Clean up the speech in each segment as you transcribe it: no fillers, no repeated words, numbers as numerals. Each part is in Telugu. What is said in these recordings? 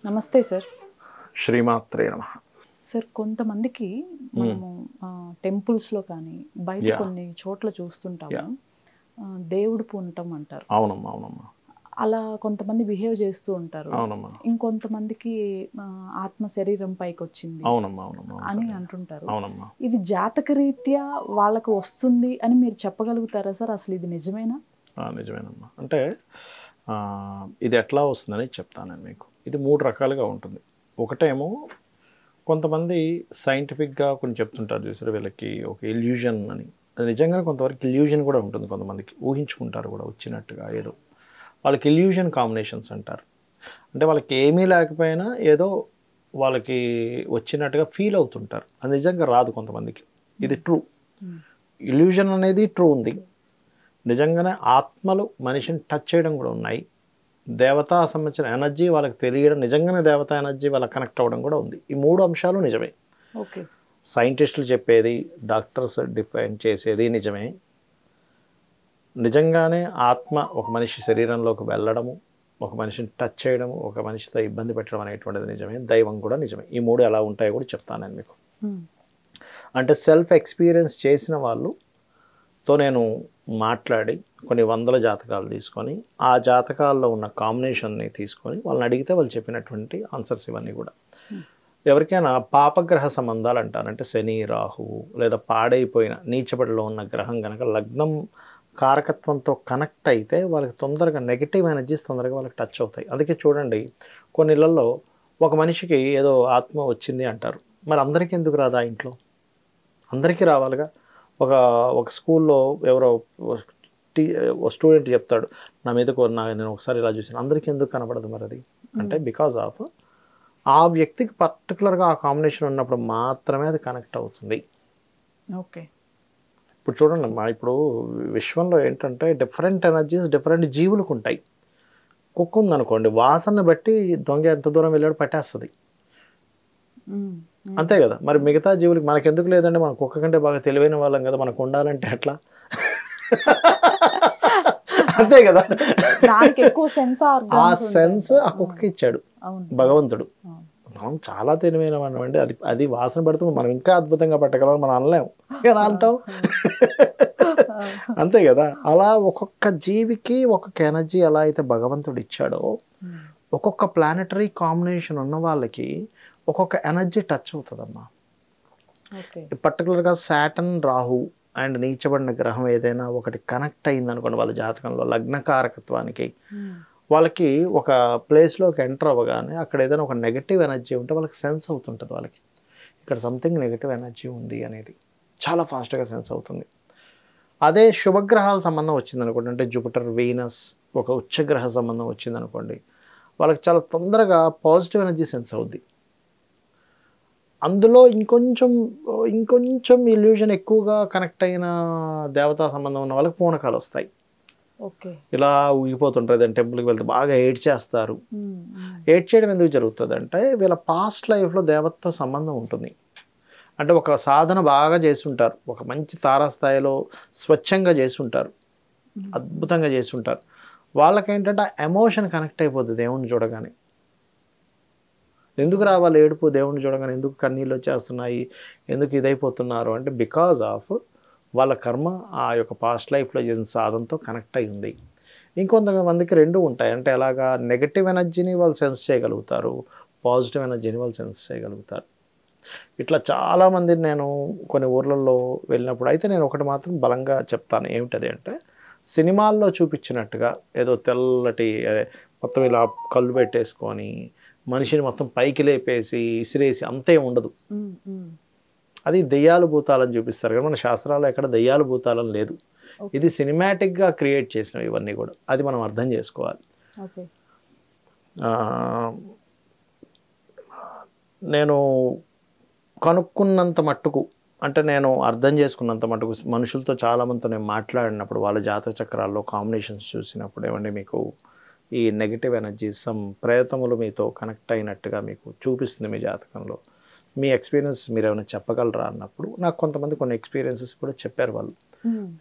నమస్తే సార్. శ్రీమాత్రే నమః. సార్ కొంతమందికి మనము టెంపుల్స్లో కానీ బయట కొన్ని చోట్ల చూస్తుంటాము, దేవుడు పూనటం అంటారు. అవునమ్మా అవునమ్మా. అలా కొంతమంది బిహేవ్ చేస్తూ ఉంటారు. అవునమ్మా. ఇంకొంతమందికి ఆత్మ శరీరం పైకి వచ్చింది అవునమ్మా అవునమ్మా అని అంటుంటారు. అవునమ్మా. ఇది జాతకరీత్యా వాళ్ళకు వస్తుంది అని మీరు చెప్పగలుగుతారా సార్? అసలు ఇది నిజమేనా? నిజమేనమ్మా. అంటే ఇది ఎట్లా వస్తుందని చెప్తాను నేను మీకు. ఇది 3 రకాలుగా ఉంటుంది. ఒకటేమో కొంతమంది సైంటిఫిక్గా కొన్ని చెప్తుంటారు చూసారు, వీళ్ళకి ఒక ఇల్యూజన్ అని. అది నిజంగానే కొంతవరకు ఇల్యూజన్ కూడా ఉంటుంది. కొంతమందికి ఊహించుకుంటారు కూడా వచ్చినట్టుగా ఏదో. వాళ్ళకి ఇల్యూజన్ కాంబినేషన్స్ అంటారు. అంటే వాళ్ళకి ఏమీ లేకపోయినా ఏదో వాళ్ళకి వచ్చినట్టుగా ఫీల్ అవుతుంటారు. అది నిజంగా రాదు కొంతమందికి. ఇది ట్రూ. ఇల్యూజన్ అనేది ట్రూ ఉంది. నిజంగానే ఆత్మలు మనిషిని టచ్ చేయడం కూడా ఉన్నాయి. దేవతా సంబంధించిన ఎనర్జీ వాళ్ళకి తెలియడం, నిజంగానే దేవతా ఎనర్జీ వాళ్ళకి కనెక్ట్ అవ్వడం కూడా ఉంది. ఈ 3 అంశాలు నిజమే. ఓకే. సైంటిస్టులు చెప్పేది, డాక్టర్స్ డిఫైన్ చేసేది నిజమే. నిజంగానే ఆత్మ ఒక మనిషి శరీరంలోకి వెళ్ళడము, ఒక మనిషిని టచ్ చేయడము, ఒక మనిషితో ఇబ్బంది పెట్టడం అనేటువంటిది నిజమే. దైవం కూడా నిజమే. ఈ 3 ఎలా ఉంటాయో కూడా చెప్తాను నేను మీకు. అంటే సెల్ఫ్ ఎక్స్పీరియన్స్ చేసిన వాళ్ళతో నేను మాట్లాడి కొన్ని వందల జాతకాలు తీసుకొని, ఆ జాతకాల్లో ఉన్న కాంబినేషన్ని తీసుకొని వాళ్ళని అడిగితే వాళ్ళు చెప్పినటువంటి ఆన్సర్స్ ఇవన్నీ కూడా. ఎవరికైనా పాపగ్రహ సంబంధాలు అంటారు. అంటే శని, రాహువు లేదా పాడైపోయిన నీచబడిలో ఉన్న గ్రహం కనుక లగ్నం కారకత్వంతో కనెక్ట్ అయితే వాళ్ళకి తొందరగా నెగిటివ్ ఎనర్జీస్ తొందరగా వాళ్ళకి టచ్ అవుతాయి. అందుకే చూడండి, కొన్ని ఇళ్లలో ఒక మనిషికి ఏదో ఆత్మ వచ్చింది అంటారు. మరి అందరికీ ఎందుకు రాదా? ఇంట్లో అందరికీ రావాలిగా. ఒక స్కూల్లో ఎవరో స్టూడెంట్ చెప్తాడు, నా మీదకు నేను ఒకసారి ఇలా చూసాను. అందరికీ ఎందుకు కనపడదు మరి అది? అంటే బికాజ్ ఆఫ్ ఆ వ్యక్తికి పర్టికులర్గా ఆ కాంబినేషన్ ఉన్నప్పుడు మాత్రమే అది కనెక్ట్ అవుతుంది. ఓకే. ఇప్పుడు చూడండి అమ్మా, ఇప్పుడు విశ్వంలో ఏంటంటే డిఫరెంట్ ఎనర్జీస్ డిఫరెంట్ జీవులకు ఉంటాయి. కుక్క ఉందనుకోండి, వాసనను బట్టి దొంగ ఎంత దూరం వెళ్ళాడో పట్టేస్తుంది. అంతే కదా. మరి మిగతా జీవులకి మనకెందుకు లేదంటే, మన కుక్క కంటే బాగా తెలివైన వాళ్ళం కదా, మనకు ఉండాలంటే ఎట్లా? అంతే కదా. ఆ సెన్స్ ఆ కుక్కకి ఇచ్చాడు భగవంతుడు. మనం చాలా తెలివైన మనం అండి. అది వాసన పడుతుంది, మనం ఇంకా అద్భుతంగా పట్టగలం మనం అనలేము కదా, అంటాం. అంతే కదా. అలా ఒక్కొక్క జీవికి ఒక్కొక్క ఎనర్జీ ఎలా అయితే భగవంతుడు ఇచ్చాడో, ఒక్కొక్క ప్లానెటరీ కాంబినేషన్ ఉన్న వాళ్ళకి ఒక్కొక్క ఎనర్జీ టచ్ అవుతుందమ్మా. పర్టికులర్గా సాటర్న్, రాహు అండ్ నీచబడిన గ్రహం ఏదైనా ఒకటి కనెక్ట్ అయింది అనుకోండి వాళ్ళ జాతకంలో లగ్నకారకత్వానికి, వాళ్ళకి ఒక ప్లేస్లోకి ఎంటర్ అవ్వగానే అక్కడ ఏదైనా ఒక నెగిటివ్ ఎనర్జీ ఉంటే వాళ్ళకి సెన్స్ అవుతుంటుంది. వాళ్ళకి ఇక్కడ సంథింగ్ నెగిటివ్ ఎనర్జీ ఉంది అనేది చాలా ఫాస్ట్గా సెన్స్ అవుతుంది. అదే శుభగ్రహాల సంబంధం వచ్చిందనుకోండి, అంటే జూపిటర్, వీనస్, ఒక ఉచ్చగ్రహ సంబంధం వచ్చిందనుకోండి, వాళ్ళకి చాలా తొందరగా పాజిటివ్ ఎనర్జీ సెన్స్ అవుద్ది. అందులో ఇంకొంచెం ఇల్యూజన్ ఎక్కువగా కనెక్ట్ అయిన దేవతా సంబంధం ఉన్న వాళ్ళకి పూనకాలు వస్తాయి. ఓకే. ఇలా ఊగిపోతుంటుంది. దాని టెంపుల్కి వెళ్తే బాగా ఏడ్ చేస్తారు. ఏడ్ చేయడం ఎందుకు జరుగుతుంది అంటే, వీళ్ళ పాస్ట్ లైఫ్లో దేవతతో సంబంధం ఉంటుంది. అంటే ఒక సాధన బాగా చేస్తుంటారు, ఒక మంచి తారాస్థాయిలో స్వచ్ఛంగా చేస్తుంటారు, అద్భుతంగా చేస్తుంటారు. వాళ్ళకేంటంటే ఆ ఎమోషన్ కనెక్ట్ అయిపోతుంది దేవుణ్ణి చూడగానే. ఎందుకు రావాలి ఏడుపు దేవుణ్ణి చూడగానే? ఎందుకు కన్నీళ్ళు వచ్చేస్తున్నాయి, ఎందుకు ఇదైపోతున్నారు అంటే, బికాజ్ ఆఫ్ వాళ్ళ కర్మ ఆ యొక్క పాస్ట్ లైఫ్లో చేసిన సాధనతో కనెక్ట్ అయి ఉంది. ఇంకొంతమందికి 2 ఉంటాయి. అంటే అలాగా నెగటివ్ ఎనర్జీని వాళ్ళు సెన్స్ చేయగలుగుతారు, పాజిటివ్ ఎనర్జీని వాళ్ళు సెన్స్ చేయగలుగుతారు. ఇట్లా చాలామందిని నేను కొన్ని ఊర్లలో వెళ్ళినప్పుడు అయితే నేను ఒకటి మాత్రం బలంగా చెప్తాను. ఏమిటది అంటే, సినిమాల్లో చూపించినట్టుగా ఏదో తెల్లటి మొత్తం ఇలా కళ్ళు పెట్టేసుకొని మనిషిని మొత్తం పైకి లేపేసి ఇసిరేసి అంతే ఉండదు. అది దెయ్యాలు భూతాలని చూపిస్తారు కానీ మన శాస్త్రాల్లో ఎక్కడ దెయ్యాలు భూతాలని లేదు. ఇది సినిమాటిక్గా క్రియేట్ చేసినవి ఇవన్నీ కూడా. అది మనం అర్థం చేసుకోవాలి. నేను కనుక్కున్నంత మట్టుకు, అంటే నేను అర్థం చేసుకున్నంత మటుకు, మనుషులతో చాలామందితో నేను మాట్లాడినప్పుడు వాళ్ళ జాతక చక్రాల్లో కాంబినేషన్స్ చూసినప్పుడు, ఏమండి మీకు ఈ నెగిటివ్ ఎనర్జీస్ ప్రేతములు మీతో కనెక్ట్ అయినట్టుగా మీకు చూపిస్తుంది మీ జాతకంలో, మీ ఎక్స్పీరియన్స్ మీరు ఏమైనా చెప్పగలరా అన్నప్పుడు నాకు కొంతమంది కొన్ని ఎక్స్పీరియన్సెస్ కూడా చెప్పారు వాళ్ళు.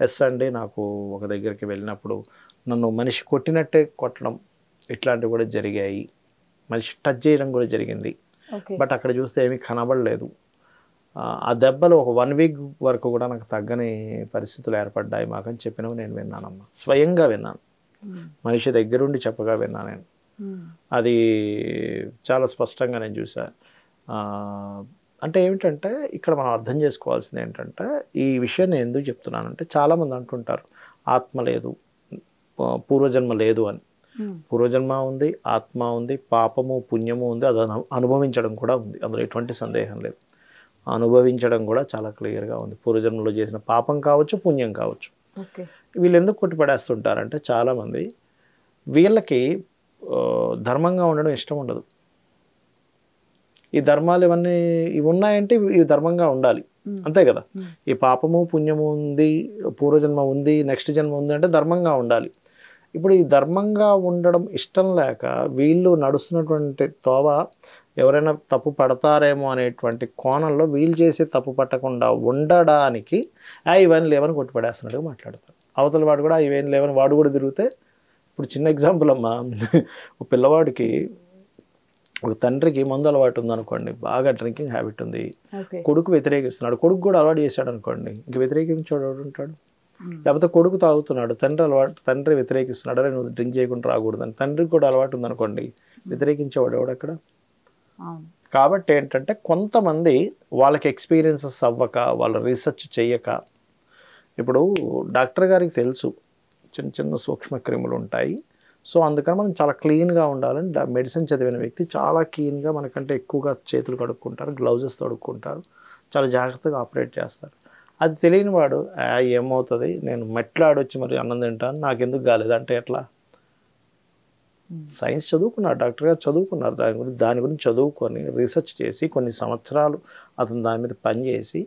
ఎస్ అండి, నాకు ఒక దగ్గరికి వెళ్ళినప్పుడు నన్ను మనిషి కొట్టినట్టే కొట్టడం ఇట్లాంటివి కూడా జరిగాయి మనిషి టచ్ చేయడం కూడా జరిగింది. ఓకే. బట్ అక్కడ చూస్తే ఏమీ కనబడలేదు. ఆ దెబ్బలు ఒక 1 వీక్ వరకు కూడా నాకు తగ్గని పరిస్థితులు ఏర్పడ్డాయి మాకని చెప్పినవి నేను విన్నానమ్మా. స్వయంగా విన్నాను, మనిషి దగ్గరుండి చెప్పగా విన్నాను నేను. అది చాలా స్పష్టంగా నేను చూసాను. అంటే ఏమిటంటే ఇక్కడ మనం అర్థం చేసుకోవాల్సింది ఏంటంటే, ఈ విషయం నేను ఎందుకు చెప్తున్నానంటే, చాలామంది అంటుంటారు ఆత్మ లేదు, పూర్వజన్మ లేదు అని. పూర్వజన్మ ఉంది, ఆత్మ ఉంది, పాపము పుణ్యము ఉంది, అది అనుభవించడం కూడా ఉంది, అందులో ఎటువంటి సందేహం లేదు. అనుభవించడం కూడా చాలా క్లియర్గా ఉంది. పూర్వజన్మలో చేసిన పాపం కావచ్చు, పుణ్యం కావచ్చు. వీళ్ళు ఎందుకు కొట్టిపడేస్తుంటారంటే, చాలామంది వీళ్ళకి ధర్మంగా ఉండడం ఇష్టం ఉండదు. ఈ ధర్మాలు ఇవన్నీ ఇవి ఉన్నాయంటే ఇవి ధర్మంగా ఉండాలి, అంతే కదా. ఈ పాపము పుణ్యము ఉంది, పూర్వజన్మ ఉంది, నెక్స్ట్ జన్మ ఉంది అంటే ధర్మంగా ఉండాలి. ఇప్పుడు ఈ ధర్మంగా ఉండడం ఇష్టం లేక వీళ్ళు నడుస్తున్నటువంటి తోవ ఎవరైనా తప్పు పడతారేమో అనేటువంటి కోణంలో వీళ్ళు చేసే తప్పు పట్టకుండా ఉండడానికి ఇవన్నీ లేవని కొట్టిపడేస్తున్నట్టుగా మాట్లాడతారు. అవతల వాడు కూడా ఇవేం లేవని వాడు కూడా తిరిగితే, ఇప్పుడు చిన్న ఎగ్జాంపుల్ అమ్మా, ఒక పిల్లవాడికి ఒక తండ్రికి మందు అలవాటు ఉందనుకోండి, బాగా డ్రింకింగ్ హ్యాబిట్ ఉంది, కొడుకు వ్యతిరేకిస్తున్నాడు, కొడుకు కూడా అలవాటు చేశాడు అనుకోండి, ఇంక వ్యతిరేకించాడు ఉంటాడు. లేకపోతే కొడుకు తాగుతున్నాడు, తండ్రి వ్యతిరేకిస్తున్నాడు, అరే నువ్వు డ్రింక్ చేయకుండా రాకూడదని. తండ్రికి కూడా అలవాటు ఉందనుకోండి, వ్యతిరేకించేవాడు ఎవడు అక్కడ. కాబట్టి ఏంటంటే కొంతమంది వాళ్ళకి ఎక్స్పీరియన్సెస్ అవ్వక, వాళ్ళు రీసెర్చ్ చెయ్యక, ఇప్పుడు డాక్టర్ గారికి తెలుసు చిన్న చిన్న సూక్ష్మక్రిములు ఉంటాయి, సో అందుకని మనం చాలా క్లీన్గా ఉండాలని మెడిసిన్ చదివిన వ్యక్తి చాలా క్లీన్గా మనకంటే ఎక్కువగా చేతులు కడుక్కుంటారు, గ్లౌజెస్ తొడుక్కుంటారు, చాలా జాగ్రత్తగా ఆపరేట్ చేస్తారు. అది తెలియని వాడు ఏమవుతుంది, నేను మెట్లు ఆడొచ్చి మరి అన్నం తింటాను, నాకెందుకు కాలేదు అంటే ఎట్లా? సైన్స్ చదువుకున్నారు, డాక్టర్ గారు చదువుకున్నారు, దాని గురించి చదువుకొని రీసెర్చ్ చేసి కొన్ని సంవత్సరాలు అతను దాని మీద పనిచేసి,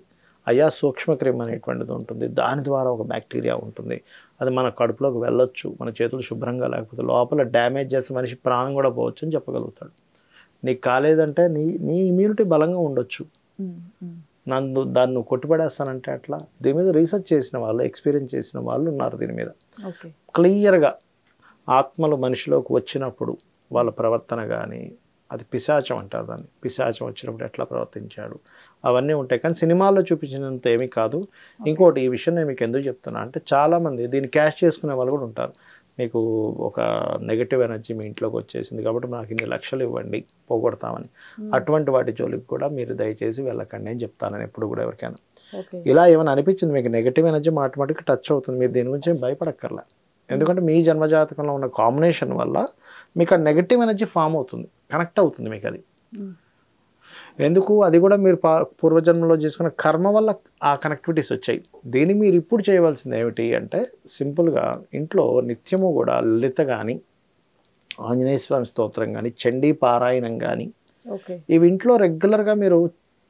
అయా సూక్ష్మక్రిమి అనేటువంటిది ఉంటుంది, దాని ద్వారా ఒక బ్యాక్టీరియా ఉంటుంది, అది మన కడుపులోకి వెళ్ళొచ్చు, మన చేతులు శుభ్రంగా లేకపోతే లోపల డ్యామేజ్ చేస్తే మనిషి ప్రాణం కూడా పోవచ్చు అని చెప్పగలుగుతాడు. నీకు కాలేదంటే నీ ఇమ్యూనిటీ బలంగా ఉండొచ్చు, దాన్ని నువ్వు కొట్టిపడేస్తానంటే అట్లా. దీని మీద రీసెర్చ్ చేసిన వాళ్ళు, ఎక్స్పీరియన్స్ చేసిన వాళ్ళు ఉన్నారు. దీని మీద క్లియర్గా ఆత్మలు మనిషిలోకి వచ్చినప్పుడు వాళ్ళ ప్రవర్తన కానీ, అది పిశాచం అంటారు దాన్ని, పిశాచం వచ్చినప్పుడు ఎట్లా ప్రవర్తించాడు అవన్నీ ఉంటాయి. కానీ సినిమాల్లో చూపించినంత ఏమీ కాదు. ఇంకోటి ఈ విషయం నేను మీకు ఎందుకు చెప్తున్నా అంటే, చాలామంది దీన్ని క్యాష్ చేసుకునే వాళ్ళు కూడా ఉంటారు. మీకు ఒక నెగటివ్ ఎనర్జీ మీ ఇంట్లోకి వచ్చేసింది కాబట్టి నాకు ఇన్ని లక్షలు ఇవ్వండి పోగొడతామని, అటువంటి వాటి జోలికి కూడా మీరు దయచేసి వెళ్ళకండి అని చెప్తాను ఎప్పుడు కూడా ఎవరికైనా. ఇలా ఏమైనా అనిపించింది మీకు నెగటివ్ ఎనర్జీ ఆటోమేటిక్గా టచ్ అవుతుంది, మీరు దీని గురించి భయపడక్కర్లే. ఎందుకంటే మీ జన్మజాతకంలో ఉన్న కాంబినేషన్ వల్ల మీకు ఆ నెగటివ్ ఎనర్జీ ఫామ్ అవుతుంది, కనెక్ట్ అవుతుంది మీకు అది. ఎందుకు? అది కూడా మీరు పూర్వజన్మలో చేసుకున్న కర్మ వల్ల ఆ కనెక్టివిటీస్ వచ్చాయి. దీన్ని మీరు ఇప్పుడు చేయవలసింది ఏమిటి అంటే, సింపుల్గా ఇంట్లో నిత్యము కూడా లలిత కానీ, ఆంజనేయ స్వామి స్తోత్రం కానీ, చండీ పారాయణం కానీ, ఇవి ఇంట్లో రెగ్యులర్గా మీరు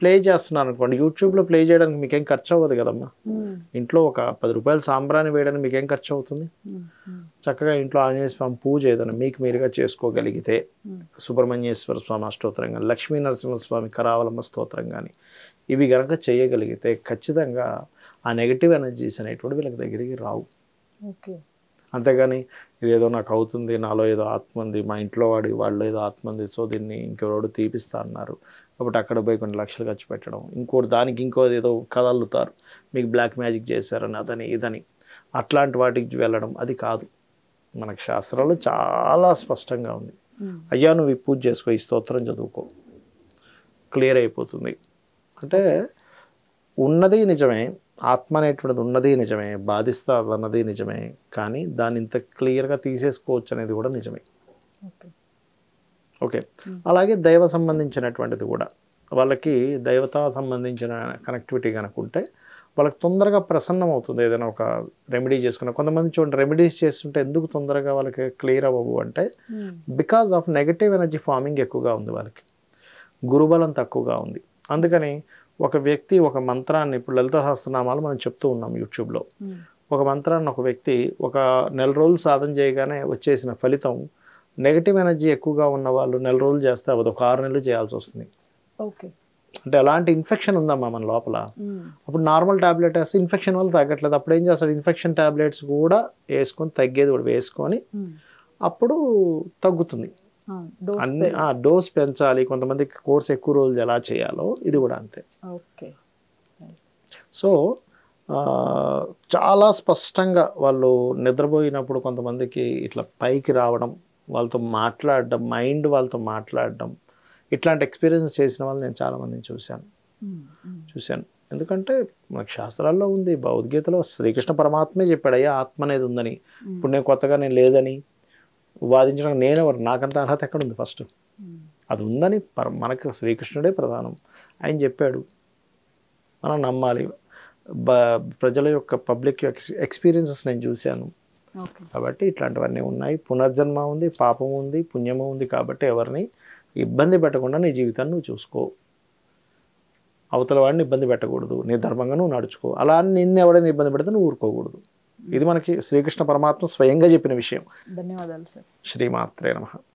ప్లే చేస్తున్నారు అనుకోండి, యూట్యూబ్లో ప్లే చేయడానికి మీకేం ఖర్చు అవ్వదు కదమ్మా. ఇంట్లో ఒక 10 రూపాయలు సాంబ్రాన్ని వేయడానికి మీకేం ఖర్చు అవుతుంది? చక్కగా ఇంట్లో ఆంజనేయ స్వామి పూజ ఏదైనా మీకు మీరుగా చేసుకోగలిగితే, సుబ్రహ్మణ్యేశ్వర స్వామి అష్టోత్తరం కానీ, లక్ష్మీ నరసింహస్వామి కరావలమ్మ స్తోత్రం కానీ, ఇవి కనుక చేయగలిగితే ఖచ్చితంగా ఆ నెగిటివ్ ఎనర్జీస్ అనేటువంటి వీళ్ళకి దగ్గరికి రావు. అంతేగాని ఇదేదో నాకు అవుతుంది, నాలో ఏదో ఆత్మ ఉంది, మా ఇంట్లో వాళ్ళు ఏదో ఆత్మ ఉంది, సో దీన్ని ఇంకెవరోడు తీపిస్తా అన్నారు కాబట్టి అక్కడ పోయి కొన్ని లక్షలు ఖర్చు పెట్టడం, ఇంకోటి దానికి ఇంకోటి ఏదో కదలుతారు, మీకు బ్లాక్ మ్యాజిక్ చేశారని అదని ఇదని, అట్లాంటి వాటికి వెళ్ళడం అది కాదు. మనకు శాస్త్రాలు చాలా స్పష్టంగా ఉంది, అయ్యా నువ్వు ఈ పూజ చేసుకో, ఈ స్తోత్రం చదువుకో, క్లియర్ అయిపోతుంది. అంటే ఉన్నది నిజమే, ఆత్మ అనేటువంటిది ఉన్నది నిజమే, బాధిస్తా అన్నది నిజమే, కానీ దాన్ని ఇంత క్లియర్గా తీసేసుకోవచ్చు అనేది కూడా నిజమే. ఓకే, అలాగే దైవ సంబంధించినటువంటిది కూడా, వాళ్ళకి దైవత సంబంధించిన కనెక్టివిటీ కనుకుంటే వాళ్ళకి తొందరగా ప్రసన్నం అవుతుంది. ఏదైనా ఒక రెమెడీ చేసుకున్న కొంతమంది చూడండి, రెమెడీస్ చేస్తుంటే ఎందుకు తొందరగా వాళ్ళకి క్లియర్ అవ్వవు అంటే, because of negative energy farming ఎక్కువగా ఉంది, వాళ్ళకి గురుబలం తక్కువగా ఉంది. అందుకని ఒక వ్యక్తి ఒక మంత్రాన్ని, ఇప్పుడు లలిత సహస్రనామాలు మనం చెప్తూ ఉన్నాం యూట్యూబ్లో, ఒక మంత్రాన్ని ఒక వ్యక్తి ఒక 1 నెల రోజులు సాధన చేయగానే వచ్చేసిన ఫలితం, నెగటివ్ ఎనర్జీ ఎక్కువగా ఉన్న వాళ్ళు 1 నెల రోజులు చేస్తే అవ్వదు, ఒక 6 నెలలు చేయాల్సి వస్తుంది. అంటే అలాంటి ఇన్ఫెక్షన్ ఉందమ్మా మన లోపల. అప్పుడు నార్మల్ టాబ్లెట్ వేస్తే ఇన్ఫెక్షన్ వల్ల తగ్గట్లేదు, అప్పుడు ఏం చేస్తాడు, ఇన్ఫెక్షన్ టాబ్లెట్స్ కూడా వేసుకొని, తగ్గేది కూడా వేసుకొని అప్పుడు తగ్గుతుంది. డోస్ అన్ని డోస్ పెంచాలి, కొంతమందికి కోర్స్ ఎక్కువ రోజులు ఎలా చేయాలో ఇది కూడా అంతే. ఓకే. సో చాలా స్పష్టంగా వాళ్ళు నిద్రపోయినప్పుడు కొంతమందికి ఇట్లా పైకి రావడం, వాళ్ళతో మాట్లాడడం, మైండ్ వాళ్ళతో మాట్లాడడం, ఇట్లాంటి ఎక్స్పీరియన్స్ చేసిన వాళ్ళు నేను చాలామందిని చూశాను. ఎందుకంటే మనకు శాస్త్రాల్లో ఉంది, భగవద్గీతలో శ్రీకృష్ణ పరమాత్మే చెప్పాడు, అయ్యా ఆత్మ అనేది ఉందని. ఇప్పుడు నేను కొత్తగా నేను లేదని వాదించడానికి నేనెవరు, నాకంత అర్హత ఎక్కడుంది? ఫస్ట్ అది ఉందని మనకు శ్రీకృష్ణుడే ప్రధానం, ఆయన చెప్పాడు, మనం నమ్మాలి. ప్రజల యొక్క పబ్లిక్ ఎక్స్పీరియన్సెస్ నేను చూశాను. కాబట్టి ఇట్లాంటివన్నీ ఉన్నాయి. పునర్జన్మ ఉంది, పాపము ఉంది, పుణ్యము ఉంది. కాబట్టి ఎవరిని ఇబ్బంది పెట్టకుండా నీ జీవితాన్ని నువ్వు చూసుకో, అవతల వాడిని ఇబ్బంది పెట్టకూడదు, నీ ధర్మంగా నువ్వు నడుచుకో. అలా నిన్ను ఎవడైనా ఇబ్బంది పెడితే నువ్వు ఊరుకోకూడదు. ఇది మనకి శ్రీకృష్ణ పరమాత్మ స్వయంగా చెప్పిన విషయం. ధన్యవాదాలు సార్. శ్రీమాత్రే నమః.